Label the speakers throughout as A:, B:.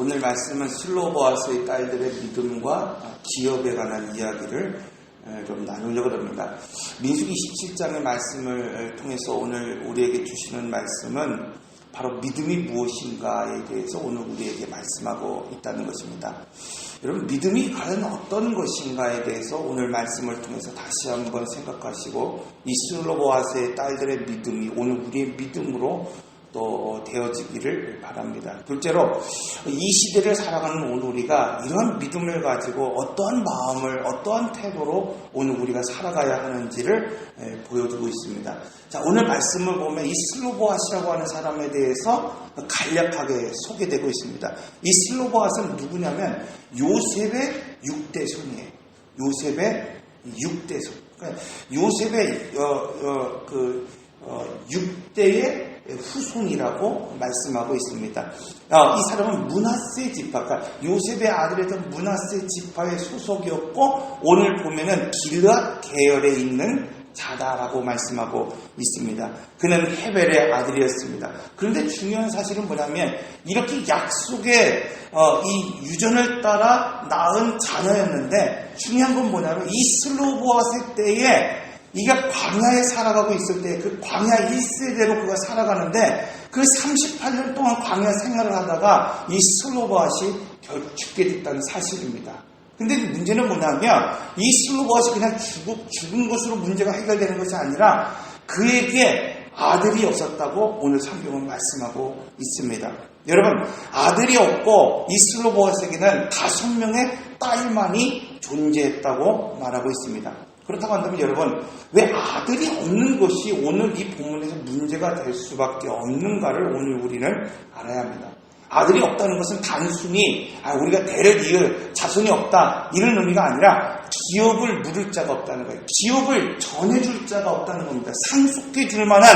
A: 오늘 말씀은 슬로보아스의 딸들의 믿음과 기업에 관한 이야기를 좀 나누려고 합니다. 민수기 17장의 말씀을 통해서 오늘 우리에게 주시는 말씀은 바로 믿음이 무엇인가에 대해서 오늘 우리에게 말씀하고 있다는 것입니다. 여러분, 믿음이 과연 어떤 것인가에 대해서 오늘 말씀을 통해서 다시 한번 생각하시고 이 슬로보아스의 딸들의 믿음이 오늘 우리의 믿음으로 또 되어지기를 바랍니다. 둘째로 이 시대를 살아가는 오늘 우리가 이런 믿음을 가지고 어떠한 마음을 어떠한 태도로 오늘 우리가 살아가야 하는지를 보여주고 있습니다. 자, 오늘 말씀을 보면 이 슬로보아스라고 하는 사람에 대해서 간략하게 소개되고 있습니다. 이 슬로보아스는 누구냐면 요셉의 6대 손이에요. 요셉의 6대 손. 그러니까 요셉의 6대의 후손이라고 말씀하고 있습니다. 이 사람은 므낫세 지파, 그러니까 요셉의 아들이었던 므낫세 지파의 소속이었고 오늘 보면은 길앗 계열에 있는 자다라고 말씀하고 있습니다. 그는 헤벨의 아들이었습니다. 그런데 중요한 사실은 뭐냐면 이렇게 약속의 이 유전을 따라 낳은 자녀였는데 중요한 건 뭐냐면 이 슬로보아스 때에 이가 광야에 살아가고 있을 때 그 광야 1세대로 그가 살아가는데 그 38년 동안 광야 생활을 하다가 이 슬로보아스이 죽게 됐다는 사실입니다. 근데 문제는 뭐냐면 이 슬로보아스이 그냥 죽은 것으로 문제가 해결되는 것이 아니라 그에게 아들이 없었다고 오늘 성경은 말씀하고 있습니다. 여러분, 아들이 없고 이 슬로보아스에게는 5명의 딸만이 존재했다고 말하고 있습니다. 그렇다고 한다면 여러분, 왜 아들이 없는 것이 오늘 이 본문에서 문제가 될 수밖에 없는가를 오늘 우리는 알아야 합니다. 아들이 없다는 것은 단순히 우리가 대를 이을 자손이 없다 이런 의미가 아니라 기업을 물을 자가 없다는 거예요. 기업을 전해줄 자가 없다는 겁니다. 상속해 줄 만한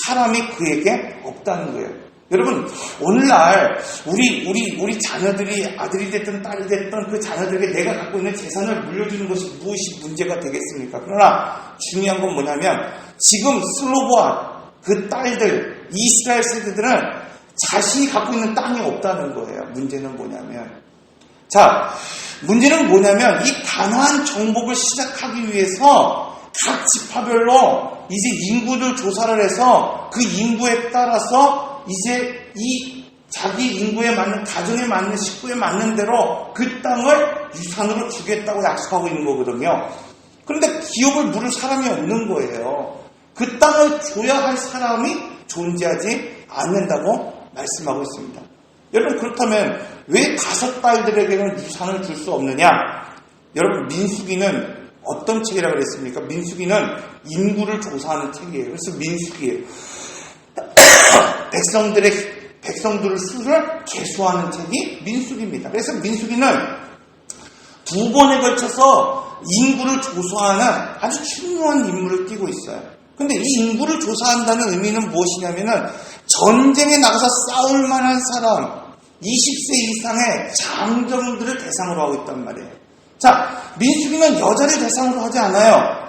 A: 사람이 그에게 없다는 거예요. 여러분, 오늘날 우리 자녀들이 아들이 됐든 딸이 됐든 그 자녀들에게 내가 갖고 있는 재산을 물려주는 것이 무엇이 문제가 되겠습니까? 그러나 중요한 건 뭐냐면 지금 슬로보아 그 딸들 이스라엘 세대들은 자신이 갖고 있는 땅이 없다는 거예요. 문제는 뭐냐면 이 가나안 정복을 시작하기 위해서 각 지파별로 이제 인구를 조사를 해서 그 인구에 따라서 이제 이 자기 인구에 맞는 가정에 맞는 식구에 맞는 대로 그 땅을 유산으로 주겠다고 약속하고 있는 거거든요. 그런데 기업을 물을 사람이 없는 거예요. 그 땅을 줘야 할 사람이 존재하지 않는다고 말씀하고 있습니다. 여러분, 그렇다면 왜 5딸들에게는 유산을 줄 수 없느냐? 여러분, 민수기는 어떤 책이라고 그랬습니까? 민수기는 인구를 조사하는 책이에요. 그래서 민수기예요. 백성들의 수를 계수하는 책이 민수기입니다. 그래서 민수기는 2번에 걸쳐서 인구를 조사하는 아주 중요한 임무를 띠고 있어요. 근데 이 인구를 조사한다는 의미는 무엇이냐면은 전쟁에 나가서 싸울 만한 사람, 20세 이상의 장정들을 대상으로 하고 있단 말이에요. 자, 민수기는 여자를 대상으로 하지 않아요.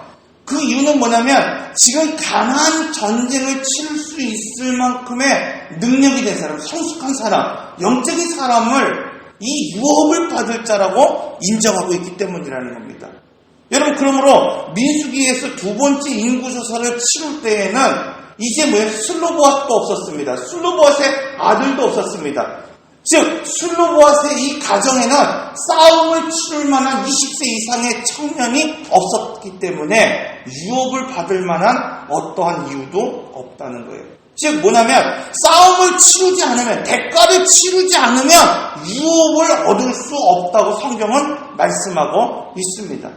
A: 그 이유는 뭐냐면 지금 가나안 전쟁을 치를 수 있을 만큼의 능력이 된 사람, 성숙한 사람, 영적인 사람을 이 유업을 받을 자라고 인정하고 있기 때문이라는 겁니다. 여러분, 그러므로 민수기에서 2번째 인구조사를 치를 때에는 이제 슬로보아스도 없었습니다. 슬로보아스의 아들도 없었습니다. 즉 슬로보아스의 이 가정에는 싸움을 치를 만한 20세 이상의 청년이 없었기 때문에 유업을 받을 만한 어떠한 이유도 없다는 거예요. 즉 뭐냐면 싸움을 치르지 않으면, 대가를 치르지 않으면 유업을 얻을 수 없다고 성경은 말씀하고 있습니다.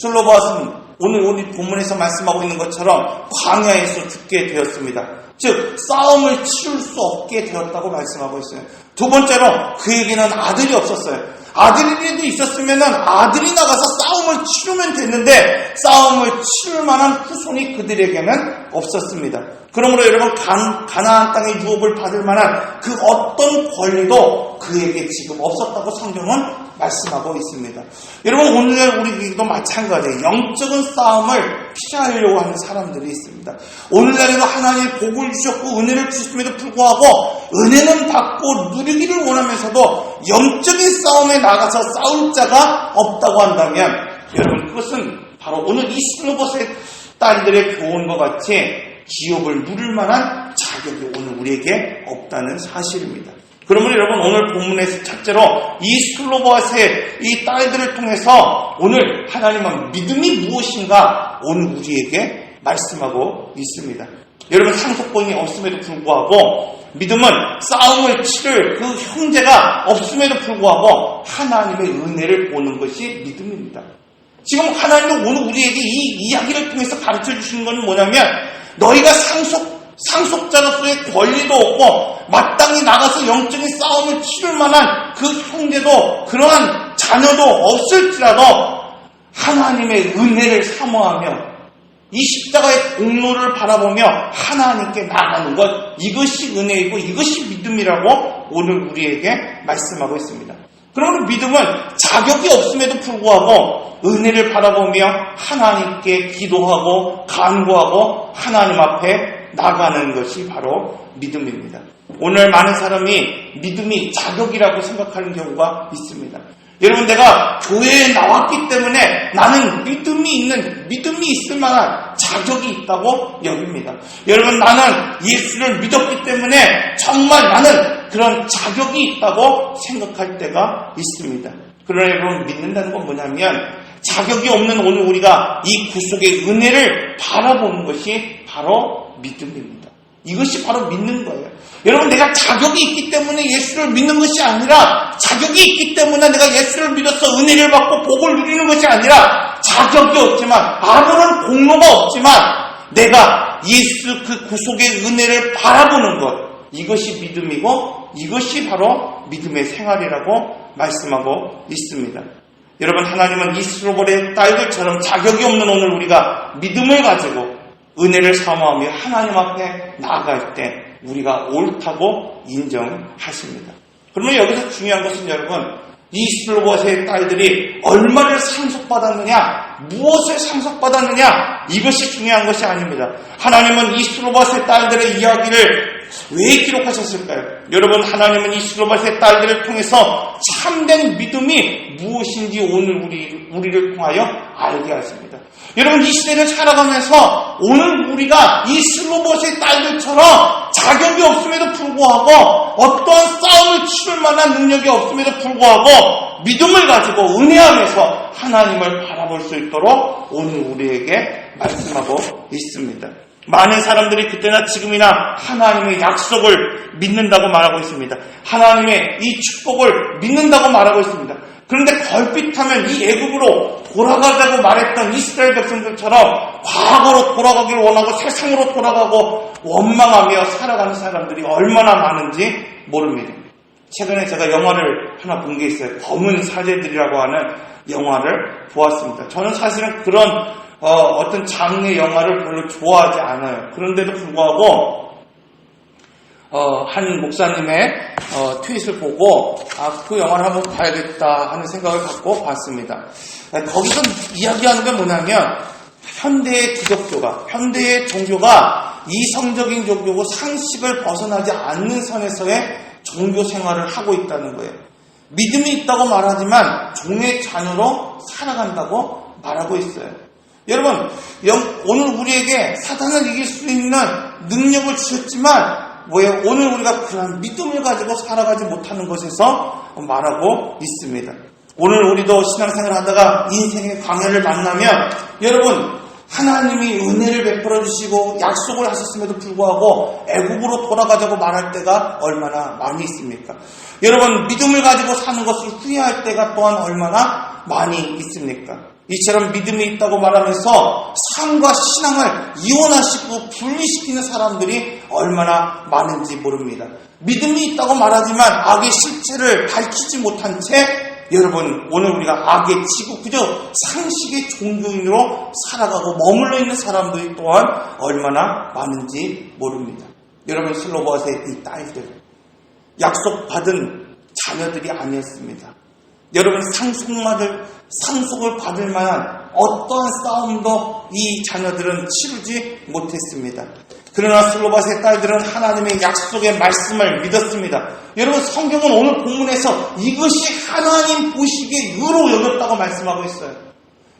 A: 슬로보아스는 오늘 본문에서 말씀하고 있는 것처럼 광야에서 죽게 되었습니다. 즉 싸움을 치를 수 없게 되었다고 말씀하고 있어요. 2번째로 그에게는 아들이 없었어요. 아들이라도 있었으면 아들이 나가서 싸움을 치르면 됐는데 싸움을 치를 만한 후손이 그들에게는 없었습니다. 그러므로 여러분, 가나안 땅의 유업을 받을 만한 그 어떤 권리도 그에게 지금 없었다고 성경은 말씀하고 있습니다. 여러분, 오늘 우리도 마찬가지예요. 영적인 싸움을 피하려고 하는 사람들이 있습니다. 오늘날에도 하나님이 복을 주셨고 은혜를 주심에도 불구하고 은혜는 받고 누리기를 원하면서도 영적인 싸움에 나가서 싸울 자가 없다고 한다면 여러분 그것은 바로 오늘 이 슬로봇의 딸들의 교훈과 같이 지옥을 누릴 만한 자격이 오늘 우리에게 없다는 사실입니다. 그러면 여러분 오늘 본문에서 첫째로 이 슬로봇의 이 딸들을 통해서 오늘 하나님은 믿음이 무엇인가 오늘 우리에게 말씀하고 있습니다. 여러분 상속권이 없음에도 불구하고 믿음은 싸움을 치를 그 형제가 없음에도 불구하고 하나님의 은혜를 보는 것이 믿음입니다. 지금 하나님은 오늘 우리에게 이 이야기를 통해서 가르쳐 주시는 것은 뭐냐면 너희가 상속자로서의 권리도 없고 마땅히 나가서 영적인 싸움을 치를 만한 그 형제도 그러한 자녀도 없을지라도 하나님의 은혜를 사모하며 이 십자가의 공로를 바라보며 하나님께 나아가는 것, 이것이 은혜이고 이것이 믿음이라고 오늘 우리에게 말씀하고 있습니다. 그러면 믿음은 자격이 없음에도 불구하고 은혜를 바라보며 하나님께 기도하고 간구하고 하나님 앞에 나가는 것이 바로 믿음입니다. 오늘 많은 사람이 믿음이 자격이라고 생각하는 경우가 있습니다. 여러분 내가 교회에 나왔기 때문에 나는 믿음이 있을 만한 자격이 있다고 여깁니다. 여러분 나는 예수를 믿었기 때문에 정말 나는 그런 자격이 있다고 생각할 때가 있습니다. 그러나 여러분 믿는다는 건 뭐냐면 자격이 없는 오늘 우리가 이 구속의 은혜를 바라보는 것이 바로 믿음입니다. 이것이 바로 믿는 거예요. 여러분 내가 자격이 있기 때문에 예수를 믿는 것이 아니라 자격이 있기 때문에 내가 예수를 믿어서 은혜를 받고 복을 누리는 것이 아니라 자격이 없지만 아무런 공로가 없지만 내가 예수 그 구속의 은혜를 바라보는 것 이것이 믿음이고 이것이 바로 믿음의 생활이라고 말씀하고 있습니다. 여러분 하나님은 이 슬로봇의 딸들처럼 자격이 없는 오늘 우리가 믿음을 가지고 은혜를 사모하며 하나님 앞에 나아갈 때 우리가 옳다고 인정하십니다. 그러면 여기서 중요한 것은 여러분 이 슬로봇의 딸들이 얼마를 상속받았느냐 무엇을 상속받았느냐 이것이 중요한 것이 아닙니다. 하나님은 이 슬로봇의 딸들의 이야기를 왜 기록하셨을까요? 여러분 하나님은 이 슬로봇의 딸들을 통해서 참된 믿음이 무엇인지 오늘 우리를 통하여 알게 하십니다. 여러분 이 시대를 살아가면서 오늘 우리가 이 슬로봇의 딸들처럼 자격이 없음에도 불구하고 어떠한 싸움을 치를 만한 능력이 없음에도 불구하고 믿음을 가지고 은혜 안에서 하나님을 바라볼 수 있도록 오늘 우리에게 말씀하고 있습니다. 많은 사람들이 그때나 지금이나 하나님의 약속을 믿는다고 말하고 있습니다. 하나님의 이 축복을 믿는다고 말하고 있습니다. 그런데 걸핏하면 이 애굽으로 돌아가자고 말했던 이스라엘 백성들처럼 과거로 돌아가기를 원하고 세상으로 돌아가고 원망하며 살아가는 사람들이 얼마나 많은지 모릅니다. 최근에 제가 영화를 하나 본 게 있어요. 검은 사제들이라고 하는 영화를 보았습니다. 저는 사실은 그런 어떤 장르의 영화를 별로 좋아하지 않아요. 그런데도 불구하고 한 목사님의 트윗을 보고 그 영화를 한번 봐야겠다 하는 생각을 갖고 봤습니다. 거기서 이야기하는 게 뭐냐면 현대의 기독교가 현대의 종교가 이성적인 종교고 상식을 벗어나지 않는 선에서의 종교 생활을 하고 있다는 거예요. 믿음이 있다고 말하지만 종의 자녀로 살아간다고 말하고 있어요. 여러분 오늘 우리에게 사탄을 이길 수 있는 능력을 주셨지만 왜 오늘 우리가 그런 믿음을 가지고 살아가지 못하는 것에서 말하고 있습니다. 오늘 우리도 신앙생활을 하다가 인생의 광야를 만나면 여러분 하나님이 은혜를 베풀어 주시고 약속을 하셨음에도 불구하고 애굽으로 돌아가자고 말할 때가 얼마나 많이 있습니까? 여러분 믿음을 가지고 사는 것을 후회할 때가 또한 얼마나 많이 있습니까? 이처럼 믿음이 있다고 말하면서 삶과 신앙을 이혼하시고 분리시키는 사람들이 얼마나 많은지 모릅니다. 믿음이 있다고 말하지만 악의 실체를 밝히지 못한 채 여러분 오늘 우리가 악에 지고 그저 상식의 종교인으로 살아가고 머물러 있는 사람들이 또한 얼마나 많은지 모릅니다. 여러분 슬로봇의 이 딸들 약속받은 자녀들이 아니었습니다. 여러분 상속을 받을 만한 어떠한 싸움도 이 자녀들은 치르지 못했습니다. 그러나 슬로바스의 딸들은 하나님의 약속의 말씀을 믿었습니다. 여러분, 성경은 오늘 본문에서 이것이 하나님 보시기에 의로 여겼다고 말씀하고 있어요.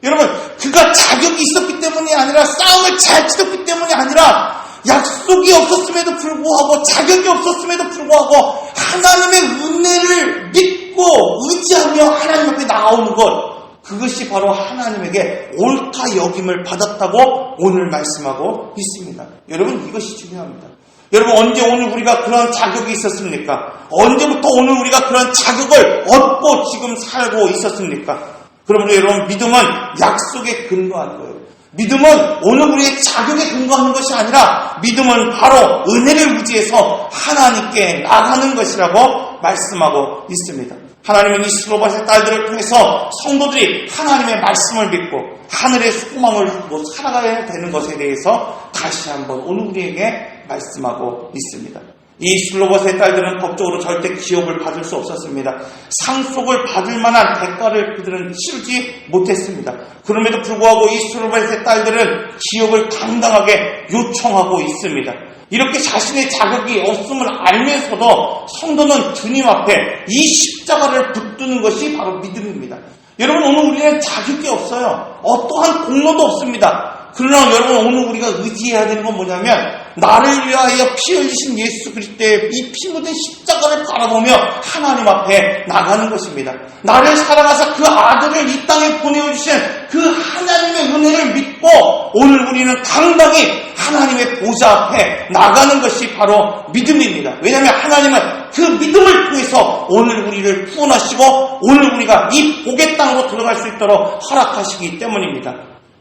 A: 여러분, 그가 자격이 있었기 때문이 아니라 싸움을 잘 치렀기 때문이 아니라 약속이 없었음에도 불구하고 자격이 없었음에도 불구하고 하나님의 은혜를 믿고 의지하며 하나님 앞에 나아오는 것, 그것이 바로 하나님에게 옳다 여김을 받았다고 오늘 말씀하고 있습니다. 여러분, 이것이 중요합니다. 여러분, 언제 오늘 우리가 그런 자격이 있었습니까? 언제부터 오늘 우리가 그런 자격을 얻고 지금 살고 있었습니까? 그러므로 여러분, 믿음은 약속에 근거한 거예요. 믿음은 오늘 우리의 자격에 근거하는 것이 아니라 믿음은 바로 은혜를 의지해서 하나님께 나가는 것이라고 말씀하고 있습니다. 하나님은 이 슬로바스의 딸들을 통해서 성도들이 하나님의 말씀을 믿고 하늘의 소망을 두고 살아가야 되는 것에 대해서 다시 한번 오늘 우리에게 말씀하고 있습니다. 이 슬로바스의 딸들은 법적으로 절대 기업을 받을 수 없었습니다. 상속을 받을 만한 대가를 그들은 치르지 못했습니다. 그럼에도 불구하고 이 슬로바스의 딸들은 기업을 당당하게 요청하고 있습니다. 이렇게 자신의 자격이 없음을 알면서도 성도는 주님 앞에 이 십자가를 붙드는 것이 바로 믿음입니다. 여러분, 오늘 우리는 자격이 없어요. 어떠한 공로도 없습니다. 그러나 여러분, 오늘 우리가 의지해야 되는 건 뭐냐면 나를 위하여 피 흘리신 예수 그리스도의 이 피 묻은 십자가를 바라보며 하나님 앞에 나가는 것입니다. 나를 사랑하사 그 아들을 이 땅에 보내주신 그 하나님의 은혜를 믿고 오늘 우리는 당당히 하나님의 보좌 앞에 나가는 것이 바로 믿음입니다. 왜냐하면 하나님은 그 믿음을 통해서 오늘 우리를 구원하시고 오늘 우리가 이 복의 땅으로 들어갈 수 있도록 허락하시기 때문입니다.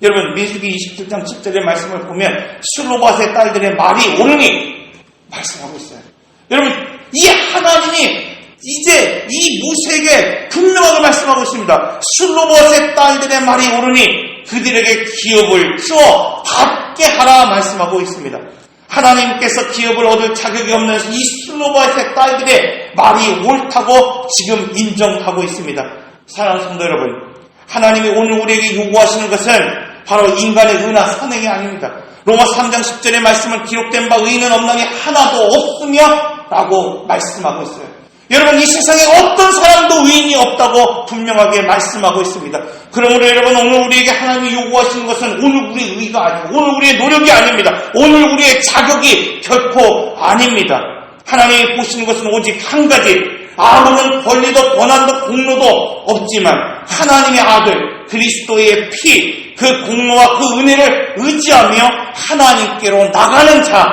A: 여러분, 민수기 27장 10절의 말씀을 보면 슬로바스의 딸들의 말이 옳으니 말씀하고 있어요. 여러분, 이 하나님이 이제 이 모세에게 분명하게 말씀하고 있습니다. 슬로바스의 딸들의 말이 옳으니 그들에게 기업을 주어 받게 하라 말씀하고 있습니다. 하나님께서 기업을 얻을 자격이 없는 이 슬로바스의 딸들의 말이 옳다고 지금 인정하고 있습니다. 사랑하는 성도 여러분, 하나님이 오늘 우리에게 요구하시는 것은 바로 인간의 의나 선행이 아닙니다. 로마서 3장 10절의 말씀은 기록된 바 의인은 없나니 하나도 없으며 라고 말씀하고 있어요. 여러분, 이 세상에 어떤 사람도 의인이 없다고 분명하게 말씀하고 있습니다. 그러므로 여러분, 오늘 우리에게 하나님이 요구하시는 것은 오늘 우리의 의가 아니고 오늘 우리의 노력이 아닙니다. 오늘 우리의 자격이 결코 아닙니다. 하나님이 보시는 것은 오직 한 가지, 아무런 권리도 권한도 공로도 없지만 하나님의 아들 그리스도의 피, 그 공로와 그 은혜를 의지하며 하나님께로 나가는 자,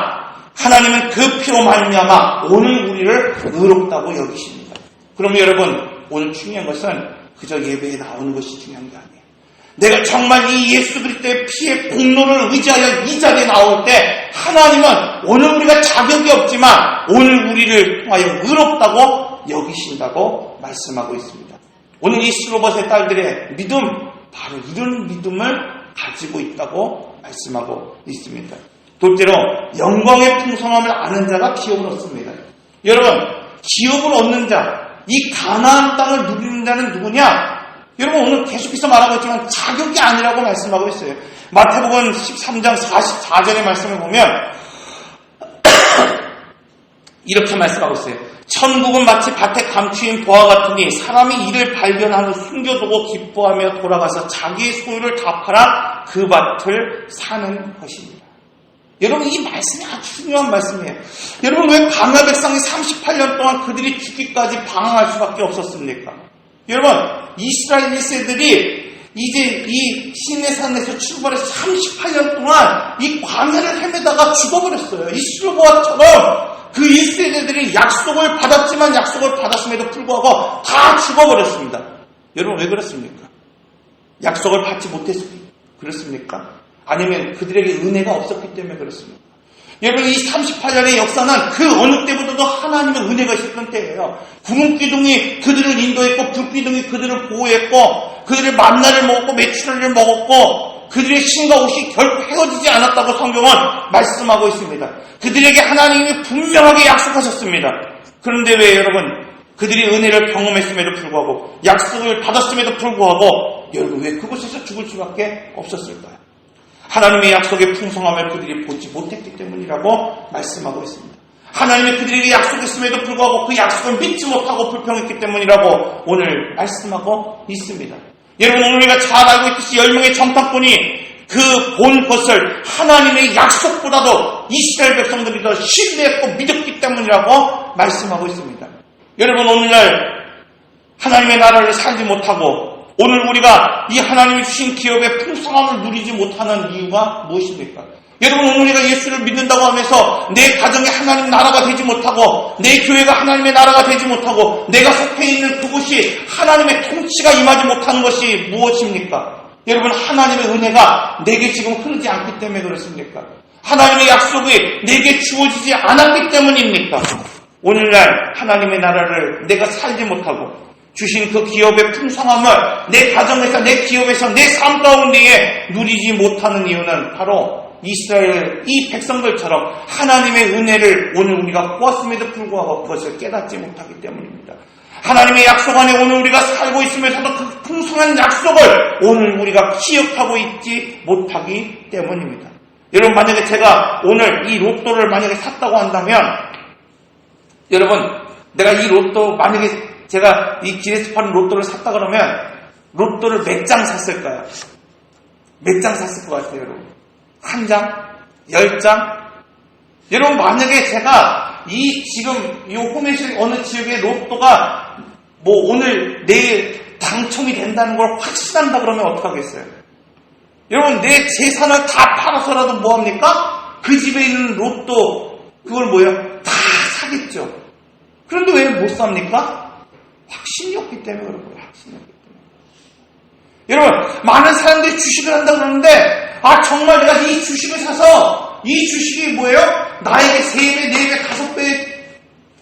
A: 하나님은 그 피로 말미암아 오늘 우리를 의롭다고 여기십니다. 그럼 여러분, 오늘 중요한 것은 그저 예배에 나오는 것이 중요한 게 아니에요. 내가 정말 이 예수 그리스도의 피의 공로를 의지하여 이 자리에 나올 때 하나님은 오늘 우리가 자격이 없지만 오늘 우리를 통하여 의롭다고 여기신다고 말씀하고 있습니다. 오늘 이 슬로바스의 딸들의 믿음, 바로 이런 믿음을 가지고 있다고 말씀하고 있습니다. 둘째로 영광의 풍성함을 아는 자가 기업을 얻습니다. 여러분, 기업을 얻는 자, 이 가나안 땅을 누리는 자는 누구냐? 여러분, 오늘 계속해서 말하고 있지만 자격이 아니라고 말씀하고 있어요. 마태복음 13장 44절의 말씀을 보면 이렇게 말씀하고 있어요. 천국은 마치 밭에 감추인 보화 같으니 사람이 이를 발견한 후 숨겨두고 기뻐하며 돌아가서 자기의 소유를 다 팔아 그 밭을 사는 것입니다. 여러분, 이 말씀이 아주 중요한 말씀이에요. 여러분, 왜 가나 백성이 38년 동안 그들이 죽기까지 방황할 수밖에 없었습니까? 여러분, 이스라엘 1세들이 이제 이 시내산에서 출발해서 38년 동안 이 광야를 헤매다가 죽어버렸어요. 이 슬로바처럼 그 1세대들이 약속을 받았지만 약속을 받았음에도 불구하고 다 죽어버렸습니다. 여러분, 왜 그렇습니까? 약속을 받지 못해서 그렇습니까? 아니면 그들에게 은혜가 없었기 때문에 그렇습니까? 여러분, 이 38년의 역사는 그 어느 때보다도 하나님의 은혜가 있었던 때예요. 구름기둥이 그들을 인도했고 불기둥이 그들을 보호했고 그들의 만나를 먹었고 메추리를 먹었고 그들의 신과 옷이 결코 헤어지지 않았다고 성경은 말씀하고 있습니다. 그들에게 하나님이 분명하게 약속하셨습니다. 그런데 왜 여러분, 그들이 은혜를 경험했음에도 불구하고 약속을 받았음에도 불구하고 여러분, 왜 그곳에서 죽을 수밖에 없었을까요? 하나님의 약속의 풍성함을 그들이 보지 못했기 때문이라고 말씀하고 있습니다. 하나님이 그들에게 약속했음에도 불구하고 그 약속을 믿지 못하고 불평했기 때문이라고 오늘 말씀하고 있습니다. 여러분, 오늘 우리가 잘 알고 있듯이 10명의 정탐꾼이 그 본 것을 하나님의 약속보다도 이스라엘 백성들이 더 신뢰했고 믿었기 때문이라고 말씀하고 있습니다. 여러분, 오늘날 하나님의 나라를 살지 못하고 오늘 우리가 이 하나님이 주신 기업의 풍성함을 누리지 못하는 이유가 무엇입니까? 여러분, 오늘 우리가 예수를 믿는다고 하면서 내 가정이 하나님 나라가 되지 못하고 내 교회가 하나님의 나라가 되지 못하고 내가 속해 있는 그곳이 하나님의 통치가 임하지 못하는 것이 무엇입니까? 여러분, 하나님의 은혜가 내게 지금 흐르지 않기 때문에 그렇습니까? 하나님의 약속이 내게 주어지지 않았기 때문입니까? 오늘날 하나님의 나라를 내가 살지 못하고 주신 그 기업의 풍성함을 내 가정에서, 내 기업에서, 내 삶 가운데에 누리지 못하는 이유는 바로 이스라엘 이 백성들처럼 하나님의 은혜를 오늘 우리가 보았음에도 불구하고 그것을 깨닫지 못하기 때문입니다. 하나님의 약속 안에 오늘 우리가 살고 있으면서도 그 풍성한 약속을 오늘 우리가 기억하고 있지 못하기 때문입니다. 여러분, 만약에 제가 오늘 이 로또를 만약에 샀다고 한다면, 여러분, 내가 이 로또, 만약에 제가 이 길에서 파는 로또를 샀다 그러면 로또를 몇 장 샀을까요? 몇 장 샀을 것 같아요, 여러분? 1장? 10장? 여러분, 만약에 제가 지금 이 호메실 어느 지역의 로또가 오늘 내일 당첨이 된다는 걸 확신한다 그러면 어떡하겠어요? 여러분, 내 재산을 다 팔아서라도 뭐합니까? 그 집에 있는 로또, 그걸 다 사겠죠. 그런데 왜 못 삽니까? 확신이 없기 때문에 그런 거예요. 확신이 없기 때문에. 여러분, 많은 사람들이 주식을 한다 그러는데, 정말 내가 이 주식을 사서 이 주식이 나에게 3배, 4배, 5배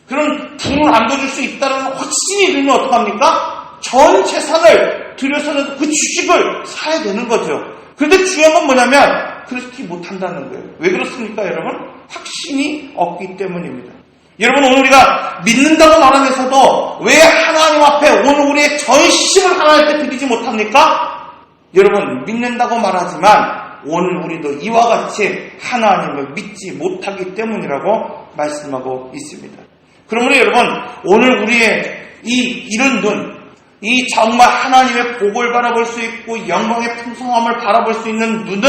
A: 그런 부를 안겨줄 수 있다는 확신이 들면 어떡합니까? 전 재산을 들여서라도 그 주식을 사야 되는 거죠. 그런데 중요한 건 뭐냐면 그렇게 못한다는 거예요. 왜 그렇습니까, 여러분? 확신이 없기 때문입니다. 여러분, 오늘 우리가 믿는다고 말하면서도 왜 하나님 앞에 오늘 우리의 전심을 하나님께 드리지 못합니까? 여러분, 믿는다고 말하지만 오늘 우리도 이와 같이 하나님을 믿지 못하기 때문이라고 말씀하고 있습니다. 그러므로 여러분, 오늘 우리의 이런 눈, 이 정말 하나님의 복을 바라볼 수 있고 영광의 풍성함을 바라볼 수 있는 눈은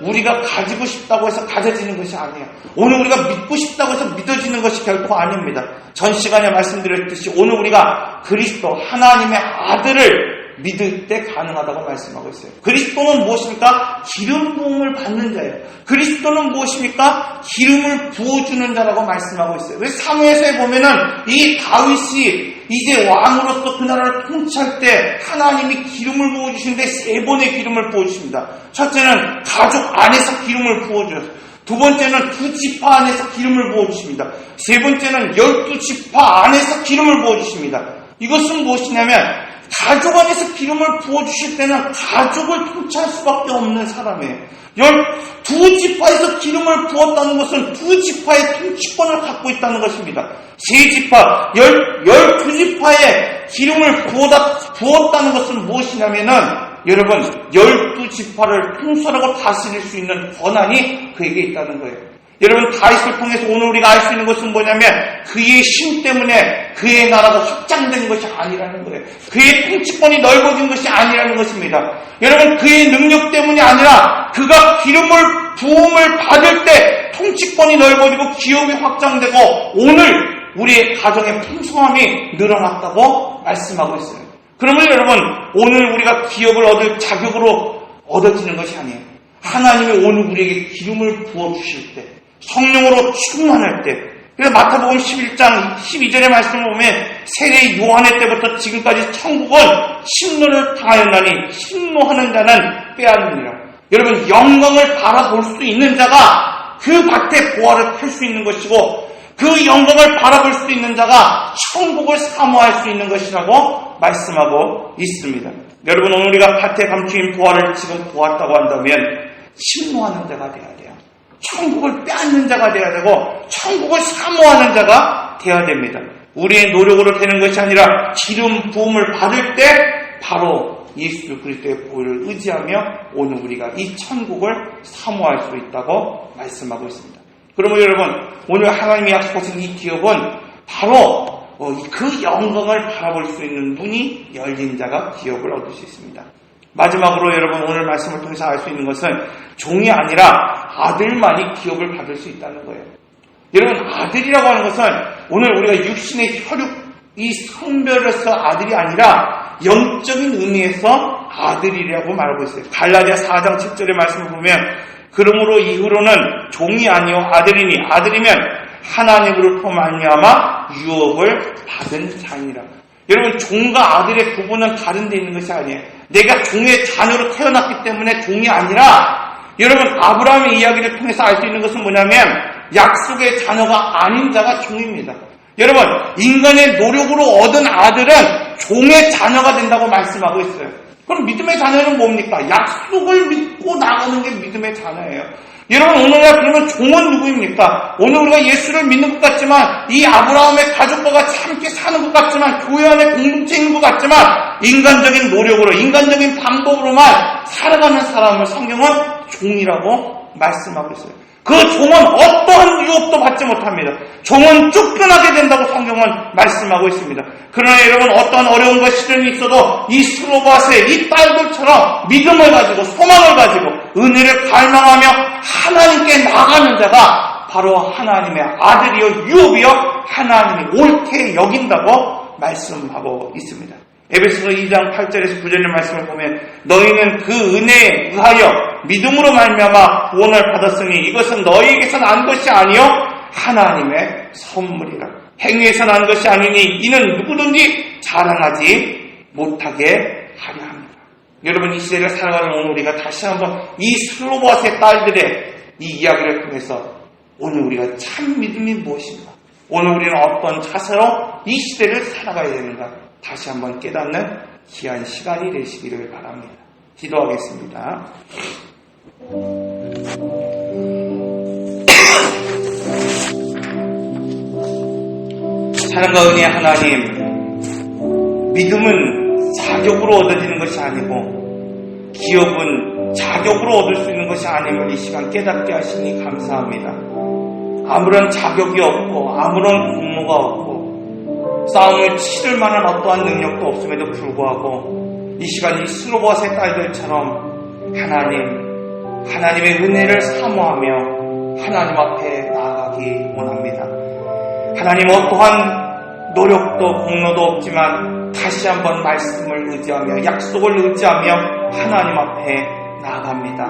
A: 우리가 가지고 싶다고 해서 가져지는 것이 아니에요. 오늘 우리가 믿고 싶다고 해서 믿어지는 것이 결코 아닙니다. 전 시간에 말씀드렸듯이 오늘 우리가 그리스도 하나님의 아들을 믿을 때 가능하다고 말씀하고 있어요. 그리스도는 무엇입니까? 기름 부음을 받는 자예요. 그리스도는 무엇입니까? 기름을 부어주는 자라고 말씀하고 있어요. 그래서 사무엘서에 보면은 이 다윗이 이제 왕으로서 그 나라를 통치할 때 하나님이 기름을 부어주시는데 3번의 기름을 부어주십니다. 첫째는 가족 안에서 기름을 부어주셨어요. 두 번째는 2지파 안에서 기름을 부어주십니다. 세 번째는 12지파 안에서 기름을 부어주십니다. 이것은 무엇이냐면 가족 안에서 기름을 부어주실 때는 가족을 통치할 수밖에 없는 사람이에요. 12지파에서 기름을 부었다는 것은 2지파의 통치권을 갖고 있다는 것입니다. 3지파, 12지파에 기름을 부었다는 것은 무엇이냐면은 여러분, 12지파를 통솔하고 다스릴 수 있는 권한이 그에게 있다는 거예요. 여러분, 다윗을 통해서 오늘 우리가 알 수 있는 것은 뭐냐면 그의 힘 때문에 그의 나라가 확장된 것이 아니라는 거예요. 그의 통치권이 넓어진 것이 아니라는 것입니다. 여러분, 그의 능력 때문이 아니라 그가 부음을 받을 때 통치권이 넓어지고 기업이 확장되고 오늘 우리의 가정의 풍성함이 늘어났다고 말씀하고 있어요. 그러면 여러분, 오늘 우리가 기업을 얻을 자격으로 얻어지는 것이 아니에요. 하나님이 오늘 우리에게 기름을 부어주실 때, 성령으로 충만할 때, 그래서 마태복음 11장 12절의 말씀을 보면 세례 요한의 때부터 지금까지 천국은 심노를 당하였나니 심노하는 자는 빼앗느니라. 여러분, 영광을 바라볼 수 있는 자가 그 밭에 보화를 펼 수 있는 것이고 그 영광을 바라볼 수 있는 자가 천국을 사모할 수 있는 것이라고 말씀하고 있습니다. 여러분, 오늘 우리가 밭에 감추인 보화를 지금 보았다고 한다면 심노하는 자가 되어야 돼요. 천국을 빼앗는 자가 되어야 되고 천국을 사모하는 자가 되어야 됩니다. 우리의 노력으로 되는 것이 아니라 기름 부음을 받을 때 바로 예수 그리스도의 보혈을 의지하며 오늘 우리가 이 천국을 사모할 수 있다고 말씀하고 있습니다. 그러면 여러분, 오늘 하나님이 약속하신 이 기업은 바로 그 영광을 바라볼 수 있는 눈이 열린 자가 기업을 얻을 수 있습니다. 마지막으로 여러분, 오늘 말씀을 통해서 알 수 있는 것은 종이 아니라 아들만이 기업을 받을 수 있다는 거예요. 여러분, 아들이라고 하는 것은 오늘 우리가 육신의 혈육, 이 성별에서 아들이 아니라 영적인 의미에서 아들이라고 말하고 있어요. 갈라디아 4장 7절의 말씀을 보면 그러므로 이후로는 종이 아니요 아들이니 아들이면 하나님으로부터 말미암아 유업을 받은 자니라. 여러분, 종과 아들의 구분은 다른 데 있는 것이 아니에요. 내가 종의 자녀로 태어났기 때문에 종이 아니라, 여러분, 아브라함의 이야기를 통해서 알 수 있는 것은 뭐냐면 약속의 자녀가 아닌 자가 종입니다. 여러분, 인간의 노력으로 얻은 아들은 종의 자녀가 된다고 말씀하고 있어요. 그럼 믿음의 자녀는 뭡니까? 약속을 믿고 나가는 게 믿음의 자녀예요. 여러분, 오늘날 그러면 종은 누구입니까? 오늘 우리가 예수를 믿는 것 같지만, 이 아브라함의 가족과 같이 함께 사는 것 같지만, 교회 안에 공동체 있는 것 같지만, 인간적인 노력으로, 인간적인 방법으로만 살아가는 사람을 성경은 종이라고 말씀하고 있어요. 그 종은 어떠한 유업도 받지 못합니다. 종은 쫓겨나게 된다고 성경은 말씀하고 있습니다. 그러나 여러분, 어떠한 어려움과 시련이 있어도 이 스로바스의 이 딸들처럼 믿음을 가지고 소망을 가지고 은혜를 갈망하며 하나님께 나가는 자가 바로 하나님의 아들이요 유업이요 하나님이 옳게 여긴다고 말씀하고 있습니다. 에베소서 2장 8절에서 9절의 말씀을 보면 너희는 그 은혜에 의하여 믿음으로 말미암아 구원을 받았으니 이것은 너희에게서 난 것이 아니요 하나님의 선물이라. 행위에서 난 것이 아니니 이는 누구든지 자랑하지 못하게 하려 합니다. 여러분, 이 시대를 살아가는 오늘 우리가 다시 한번 이 슬로바스의 딸들의 이 이야기를 통해서 오늘 우리가 참 믿음이 무엇인가, 오늘 우리는 어떤 자세로 이 시대를 살아가야 되는가 다시 한번 깨닫는 귀한 시간이 되시기를 바랍니다. 기도하겠습니다. 사랑과 은혜의 하나님, 믿음은 자격으로 얻어지는 것이 아니고 기업은 자격으로 얻을 수 있는 것이 아님을 이 시간 깨닫게 하시니 감사합니다. 아무런 자격이 없고 아무런 공로가 없고 싸움을 치를 만한 어떠한 능력도 없음에도 불구하고 이 시간 이 슬로바스의 딸들처럼 하나님의 은혜를 사모하며 하나님 앞에 나아가기 원합니다. 하나님, 어떠한 노력도 공로도 없지만 다시 한번 말씀을 의지하며 약속을 의지하며 하나님 앞에 나아갑니다.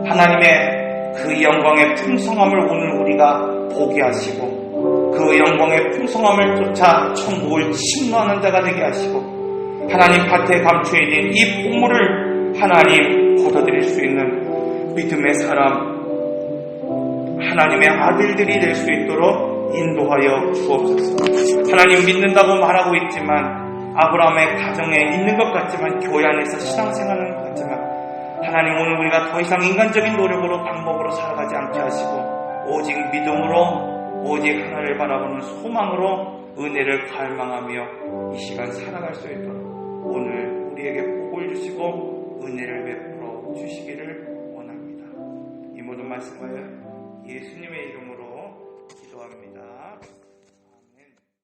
A: 하나님의 그 영광의 풍성함을 오늘 우리가 보게 하시고 그 영광의 풍성함을 쫓아 천국을 침노하는 자가 되게 하시고 하나님 밭에 감추어 있는 이 풍물을 하나님 거둬들일 수 있는 믿음의 사람, 하나님의 아들들이 될 수 있도록 인도하여 주옵소서. 하나님, 믿는다고 말하고 있지만 아브라함의 가정에 있는 것 같지만 교회 안에서 신앙생활하는 것 같지만 하나님, 오늘 우리가 더 이상 인간적인 노력으로 방법으로 살아가지 않게 하시고 오직 믿음으로, 오직 하나를 바라보는 소망으로 은혜를 갈망하며 이 시간 살아갈 수 있도록 오늘 우리에게 복을 주시고 은혜를 베풀어 주시기를 원합니다. 이 모든 말씀을 예수님의 이름으로 기도합니다.